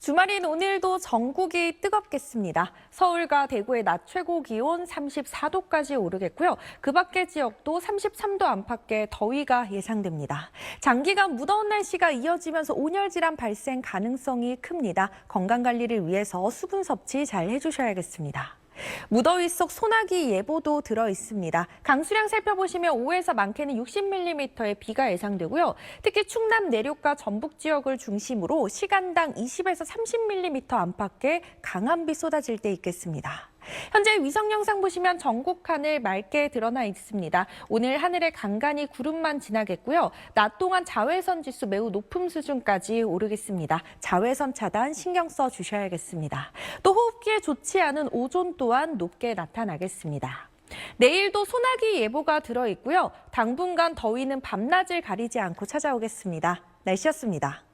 주말인 오늘도 전국이 뜨겁겠습니다. 서울과 대구의 낮 최고 기온 34도까지 오르겠고요. 그 밖의 지역도 33도 안팎의 더위가 예상됩니다. 장기간 무더운 날씨가 이어지면서 온열 질환 발생 가능성이 큽니다. 건강 관리를 위해서 수분 섭취 잘 해주셔야겠습니다. 무더위 속 소나기 예보도 들어 있습니다. 강수량 살펴보시면 5에서 많게는 60mm의 비가 예상되고요. 특히 충남 내륙과 전북 지역을 중심으로 시간당 20에서 30mm 안팎의 강한 비 쏟아질 때 있겠습니다. 현재 위성 영상 보시면 전국 하늘 맑게 드러나 있습니다. 오늘 하늘에 간간히 구름만 지나겠고요. 낮 동안 자외선 지수 매우 높은 수준까지 오르겠습니다. 자외선 차단 신경 써 주셔야겠습니다. 또 호흡기에 좋지 않은 오존 또한 높게 나타나겠습니다. 내일도 소나기 예보가 들어 있고요. 당분간 더위는 밤낮을 가리지 않고 찾아오겠습니다. 날씨였습니다.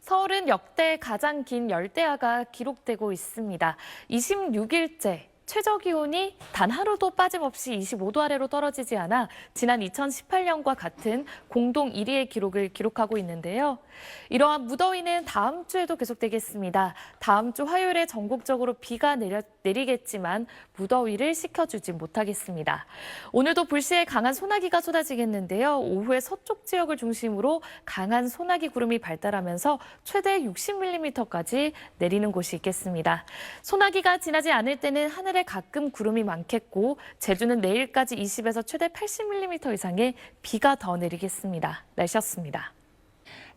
서울은 역대 가장 긴 열대야가 기록되고 있습니다. 26일째 최저기온이 단 하루도 빠짐없이 25도 아래로 떨어지지 않아 지난 2018년과 같은 공동 1위의 기록을 기록하고 있는데요. 이러한 무더위는 다음 주에도 계속되겠습니다. 다음 주 화요일에 전국적으로 비가 내리겠지만 무더위를 식혀주지 못하겠습니다. 오늘도 불시에 강한 소나기가 쏟아지겠는데요. 오후에 서쪽 지역을 중심으로 강한 소나기 구름이 발달하면서 최대 60mm까지 내리는 곳이 있겠습니다. 소나기가 지나지 않을 때는 하늘에 가끔 구름이 많겠고 제주는 내일까지 20에서 최대 80mm 이상의 비가 더 내리겠습니다. 날씨였습니다.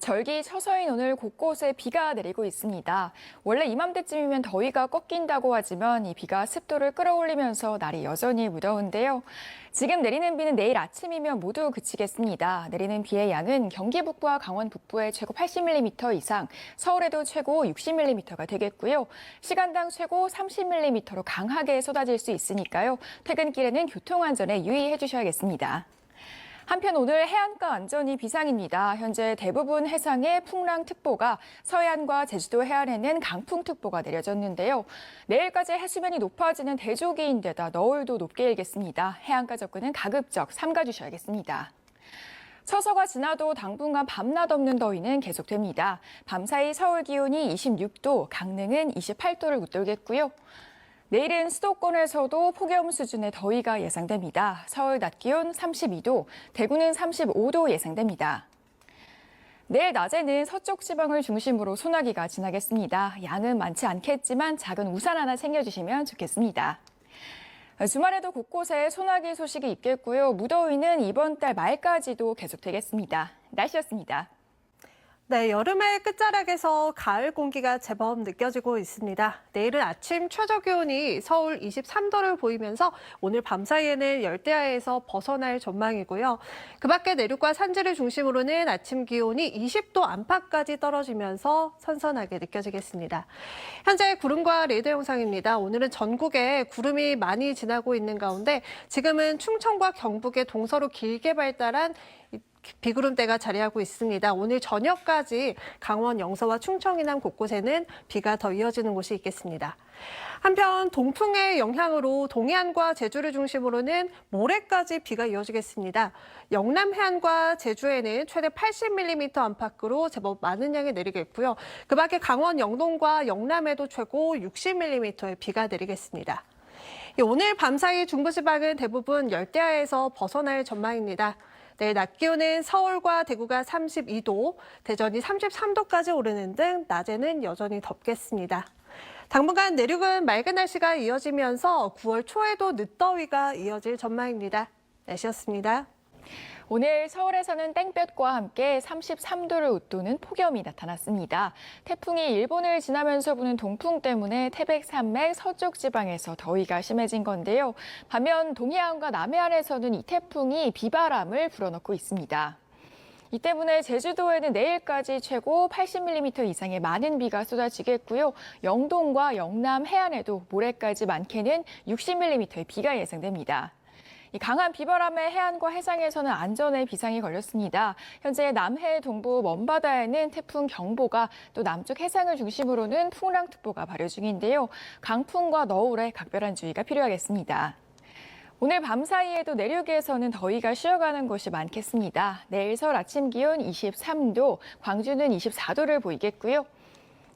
절기 처서인 오늘 곳곳에 비가 내리고 있습니다. 원래 이맘때쯤이면 더위가 꺾인다고 하지만 이 비가 습도를 끌어올리면서 날이 여전히 무더운데요. 지금 내리는 비는 내일 아침이면 모두 그치겠습니다. 내리는 비의 양은 경기 북부와 강원 북부에 최고 80mm 이상, 서울에도 최고 60mm가 되겠고요. 시간당 최고 30mm로 강하게 쏟아질 수 있으니까요. 퇴근길에는 교통안전에 유의해 주셔야겠습니다. 한편 오늘 해안가 안전이 비상입니다. 현재 대부분 해상에 풍랑특보가, 서해안과 제주도 해안에는 강풍특보가 내려졌는데요. 내일까지 해수면이 높아지는 대조기인데다 너울도 높게 일겠습니다. 해안가 접근은 가급적 삼가주셔야겠습니다. 처서가 지나도 당분간 밤낮 없는 더위는 계속됩니다. 밤사이 서울 기온이 26도, 강릉은 28도를 웃돌겠고요. 내일은 수도권에서도 폭염 수준의 더위가 예상됩니다. 서울 낮 기온 32도, 대구는 35도 예상됩니다. 내일 낮에는 서쪽 지방을 중심으로 소나기가 지나겠습니다. 양은 많지 않겠지만 작은 우산 하나 챙겨주시면 좋겠습니다. 주말에도 곳곳에 소나기 소식이 있겠고요. 무더위는 이번 달 말까지도 계속되겠습니다. 날씨였습니다. 네, 여름의 끝자락에서 가을 공기가 제법 느껴지고 있습니다. 내일은 아침 최저기온이 서울 23도를 보이면서 오늘 밤사이에는 열대야에서 벗어날 전망이고요. 그 밖에 내륙과 산지를 중심으로는 아침 기온이 20도 안팎까지 떨어지면서 선선하게 느껴지겠습니다. 현재 구름과 레이더 영상입니다. 오늘은 전국에 구름이 많이 지나고 있는 가운데 지금은 충청과 경북의 동서로 길게 발달한 비구름대가 자리하고 있습니다. 오늘 저녁까지 강원 영서와 충청 이남 곳곳에는 비가 더 이어지는 곳이 있겠습니다. 한편 동풍의 영향으로 동해안과 제주를 중심으로는 모레까지 비가 이어지겠습니다. 영남 해안과 제주에는 최대 80mm 안팎으로 제법 많은 양이 내리겠고요. 그 밖에 강원 영동과 영남에도 최고 60mm의 비가 내리겠습니다. 오늘 밤사이 중부지방은 대부분 열대야에서 벗어날 전망입니다. 내일 낮 기온은 서울과 대구가 32도, 대전이 33도까지 오르는 등 낮에는 여전히 덥겠습니다. 당분간 내륙은 맑은 날씨가 이어지면서 9월 초에도 늦더위가 이어질 전망입니다. 날씨였습니다. 오늘 서울에서는 땡볕과 함께 33도를 웃도는 폭염이 나타났습니다. 태풍이 일본을 지나면서 부는 동풍 때문에 태백산맥 서쪽 지방에서 더위가 심해진 건데요. 반면 동해안과 남해안에서는 이 태풍이 비바람을 불어넣고 있습니다. 이 때문에 제주도에는 내일까지 최고 80mm 이상의 많은 비가 쏟아지겠고요. 영동과 영남 해안에도 모레까지 많게는 60mm의 비가 예상됩니다. 이 강한 비바람에 해안과 해상에서는 안전에 비상이 걸렸습니다. 현재 남해 동부 먼바다에는 태풍 경보가, 또 남쪽 해상을 중심으로는 풍랑특보가 발효 중인데요. 강풍과 너울에 각별한 주의가 필요하겠습니다. 오늘 밤 사이에도 내륙에서는 더위가 쉬어가는 곳이 많겠습니다. 내일 서울 아침 기온 23도, 광주는 24도를 보이겠고요.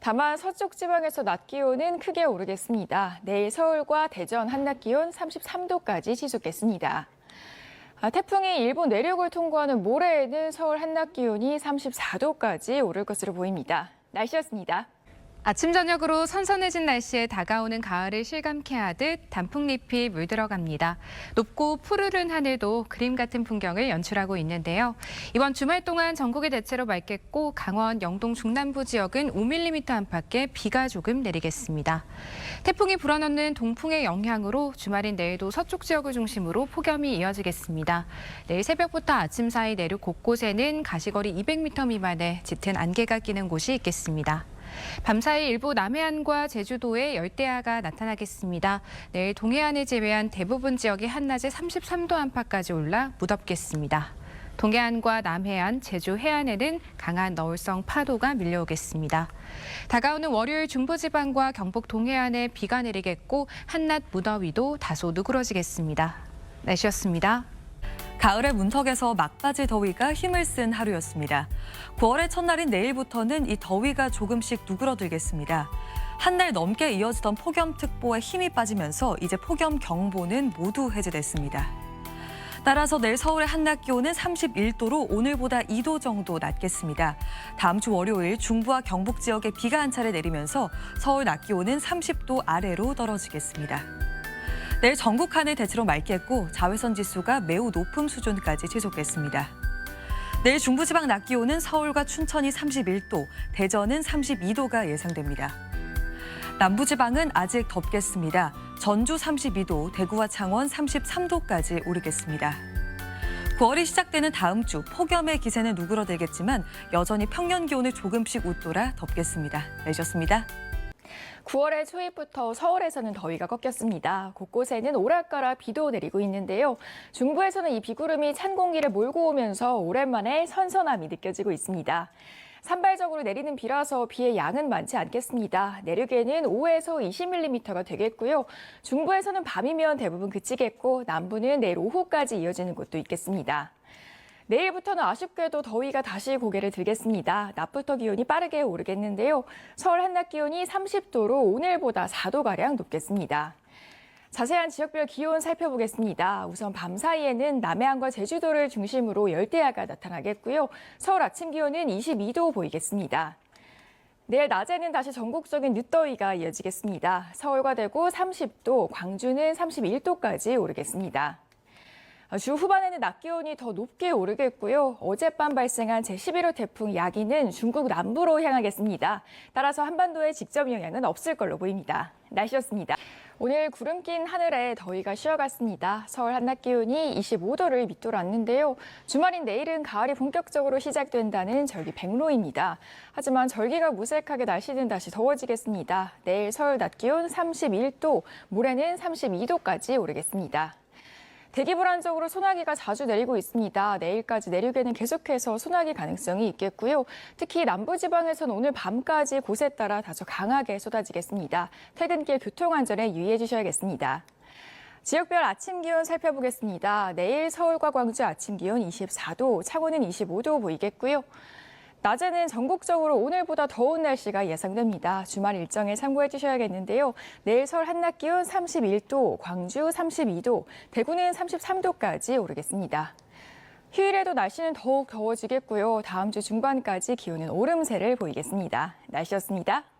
다만 서쪽 지방에서 낮 기온은 크게 오르겠습니다. 내일 서울과 대전 한낮 기온 33도까지 치솟겠습니다. 태풍이 일본 내륙을 통과하는 모레에는 서울 한낮 기온이 34도까지 오를 것으로 보입니다. 날씨였습니다. 아침 저녁으로 선선해진 날씨에 다가오는 가을을 실감케 하듯 단풍잎이 물들어갑니다. 높고 푸르른 하늘도 그림 같은 풍경을 연출하고 있는데요. 이번 주말 동안 전국이 대체로 맑겠고 강원, 영동, 중남부 지역은 5mm 안팎의 비가 조금 내리겠습니다. 태풍이 불어넣는 동풍의 영향으로 주말인 내일도 서쪽 지역을 중심으로 폭염이 이어지겠습니다. 내일 새벽부터 아침 사이 내륙 곳곳에는 가시거리 200m 미만의 짙은 안개가 끼는 곳이 있겠습니다. 밤사이 일부 남해안과 제주도에 열대야가 나타나겠습니다. 내일 동해안을 제외한 대부분 지역이 한낮에 33도 안팎까지 올라 무덥겠습니다. 동해안과 남해안, 제주 해안에는 강한 너울성 파도가 밀려오겠습니다. 다가오는 월요일 중부지방과 경북 동해안에 비가 내리겠고 한낮 무더위도 다소 누그러지겠습니다. 날씨였습니다. 가을의 문턱에서 막바지 더위가 힘을 쓴 하루였습니다. 9월의 첫날인 내일부터는 이 더위가 조금씩 누그러들겠습니다. 한 달 넘게 이어지던 폭염특보에 힘이 빠지면서 이제 폭염경보는 모두 해제됐습니다. 따라서 내일 서울의 한낮 기온은 31도로 오늘보다 2도 정도 낮겠습니다. 다음 주 월요일 중부와 경북 지역에 비가 한 차례 내리면서 서울 낮 기온은 30도 아래로 떨어지겠습니다. 내일 전국 하늘 대체로 맑겠고 자외선 지수가 매우 높은 수준까지 치솟겠습니다. 내일 중부지방 낮 기온은 서울과 춘천이 31도, 대전은 32도가 예상됩니다. 남부지방은 아직 덥겠습니다. 전주 32도, 대구와 창원 33도까지 오르겠습니다. 9월이 시작되는 다음 주 폭염의 기세는 누그러들겠지만 여전히 평년 기온을 조금씩 웃돌아 덥겠습니다. 내셨습니다. 9월의 초입부터 서울에서는 더위가 꺾였습니다. 곳곳에는 오락가락 비도 내리고 있는데요. 중부에서는 이 비구름이 찬 공기를 몰고 오면서 오랜만에 선선함이 느껴지고 있습니다. 산발적으로 내리는 비라서 비의 양은 많지 않겠습니다. 내륙에는 5에서 20mm가 되겠고요. 중부에서는 밤이면 대부분 그치겠고 남부는 내일 오후까지 이어지는 곳도 있겠습니다. 내일부터는 아쉽게도 더위가 다시 고개를 들겠습니다. 낮부터 기온이 빠르게 오르겠는데요. 서울 한낮 기온이 30도로 오늘보다 4도가량 높겠습니다. 자세한 지역별 기온 살펴보겠습니다. 우선 밤 사이에는 남해안과 제주도를 중심으로 열대야가 나타나겠고요. 서울 아침 기온은 22도 보이겠습니다. 내일 낮에는 다시 전국적인 늦더위가 이어지겠습니다. 서울과 대구 30도, 광주는 31도까지 오르겠습니다. 주 후반에는 낮 기온이 더 높게 오르겠고요. 어젯밤 발생한 제11호 태풍 야기는 중국 남부로 향하겠습니다. 따라서 한반도에 직접 영향은 없을 걸로 보입니다. 날씨였습니다. 오늘 구름 낀 하늘에 더위가 쉬어갔습니다. 서울 한낮 기온이 25도를 밑돌았는데요. 주말인 내일은 가을이 본격적으로 시작된다는 절기 백로입니다. 하지만 절기가 무색하게 날씨는 다시 더워지겠습니다. 내일 서울 낮 기온 31도, 모레는 32도까지 오르겠습니다. 대기 불안정으로 소나기가 자주 내리고 있습니다. 내일까지 내륙에는 계속해서 소나기 가능성이 있겠고요. 특히 남부지방에서는 오늘 밤까지 곳에 따라 다소 강하게 쏟아지겠습니다. 퇴근길 교통안전에 유의해 주셔야겠습니다. 지역별 아침 기온 살펴보겠습니다. 내일 서울과 광주 아침 기온 24도, 창원은 25도 보이겠고요. 낮에는 전국적으로 오늘보다 더운 날씨가 예상됩니다. 주말 일정에 참고해 주셔야겠는데요. 내일 서울 한낮 기온 31도, 광주 32도, 대구는 33도까지 오르겠습니다. 휴일에도 날씨는 더욱 더워지겠고요. 다음 주 중반까지 기온은 오름세를 보이겠습니다. 날씨였습니다.